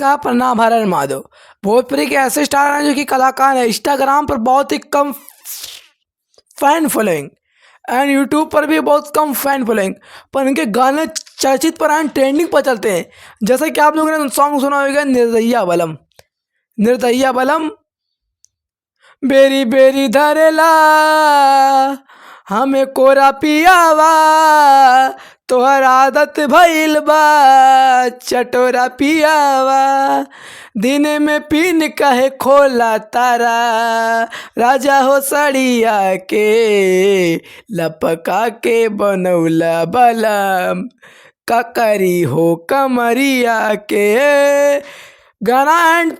नमस्कार, प्रणाम, हर हर महादेव। भोजपुरी के ऐसे स्टार हैं जो कि कलाकार हैं। इंस्टाग्राम पर बहुत ही कम फैन फॉलोइंग एंड यूट्यूब पर भी बहुत कम फैन फॉलोइंग, पर इनके गाने चर्चित पर एंड ट्रेंडिंग पर चलते हैं। जैसे कि आप लोगों ने सॉन्ग सुना होगा निर्दय्या बलम। निर्दय्या बलम बेरी बेरी धरेला हमें कोरा पियावा, तोहर आदत भइल बा चटोरा पियावा, दिन में पीन कहे खोला तारा, राजा हो सड़िया के लपका के बनौला बलम, ककरी हो कमरिया के। गाना एंड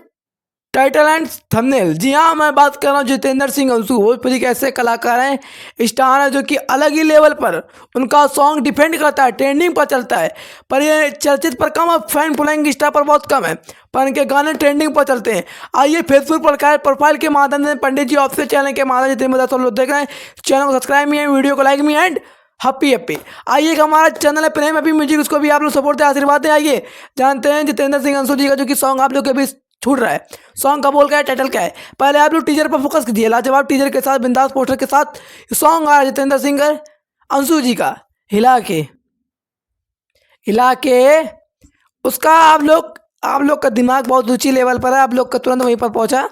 टाइटल एंड थंबनेल। जी हाँ, मैं बात कर रहा हूँ जितेंद्र सिंह अंशु। भोजपुरी के ऐसे कलाकार हैं, स्टार हैं जो कि अलग ही लेवल पर उनका सॉन्ग डिफेंड करता है, ट्रेंडिंग पर चलता है। पर ये चर्चित पर कम और फैन फॉलोइंग इंस्टा पर बहुत कम है, पर इनके गाने ट्रेंडिंग पर चलते हैं। आइए फेसबुक पर प्रोफाइल के माध्यम से पंडित जी ऑफिशियल चैनल के माध्यम से जितने सब लोग देख रहे हैं, चैनल को सब्सक्राइब मी एंड वीडियो को लाइक मी एंड हैप्पी। आइए हमारा चैनल है प्रेम अभी म्यूजिक, उसको भी आप लोग सपोर्ट दें, आशीर्वाद दें। आइए जानते हैं जितेंद्र सिंह अंशु जी का जो कि सॉन्ग आप लोग के बीच छूट रहा है। सॉन्ग का बोल क्या है, टाइटल क्या है, पहले आप लोग टीजर पर फोकस कीजिए। लाजवाब टीजर के साथ, बिंदास पोस्टर के साथ सॉन्ग आ रहा है जितेंद्र सिंह अंशु जी का, हिला के। उसका आप लोग का दिमाग बहुत ऊंची लेवल पर है, आप लोग का तुरंत वहीं पर पहुंचा।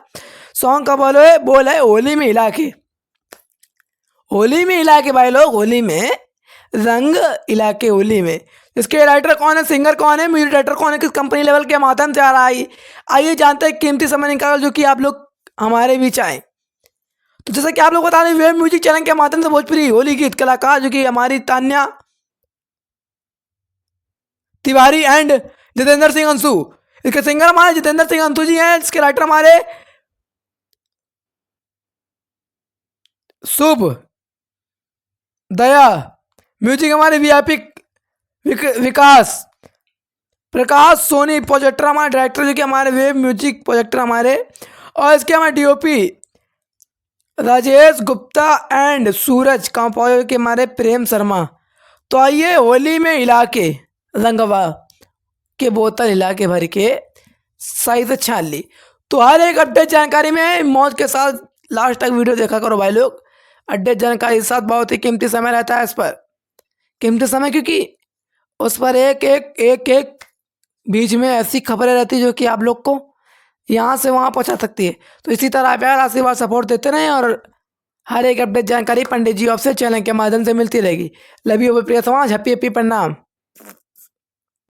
सॉन्ग का बोल है होली में हिला के। होली में हिला के भाई लोग, होली में रंग हिला के, होली में। इसके राइटर कौन है, सिंगर कौन है, म्यूजिक डायरेक्टर कौन है, किस कंपनी लेवल के माध्यम से आ रहा है, आइए जानते हैं। कीमती समय निकाल जो कि आप लोग हमारे बीच आए। तो जैसा कि आप लोग बता दें, वेब म्यूजिक चैनल के माध्यम से भोजपुरी होली गीत कलाकार जो कि हमारी तान्या तिवारी एंड जितेंद्र सिंह अंशु, इसके सिंगर हमारे जितेंद्र सिंह अंशु जी हैं। इसके राइटर हमारे शुभ दया, म्यूजिक हमारे वीआईपी विकास प्रकाश सोनी, प्रोजेक्टर हमारे डायरेक्टर जो कि हमारे वेब म्यूजिक प्रोजेक्टर हमारे, और इसके हमारे DOP Rajesh Gupta and Suraj, composer के हमारे प्रेम शर्मा। तो आइए होली में हिला के रंगवा के बोतल हिला के भर के सही से छान ली। तो हर एक अपडेट जानकारी में मौज के साथ लास्ट तक वीडियो देखा करो भाई लोग। अपडेट जानकारी के साथ बहुत ही कीमती समय रहता है, इस पर कीमती समय, क्योंकि उस पर एक बीच में ऐसी खबरें रहती जो कि आप लोग को यहाँ से वहाँ पहुँचा सकती है। तो इसी तरह प्यार आशीर्वाद सपोर्ट देते रहें, और हर एक अपडेट जानकारी पंडित जी ऑफिशियल चैनल के माध्यम से मिलती रहेगी। लव यू प्रिय समाज, हैप्पी प्रणाम।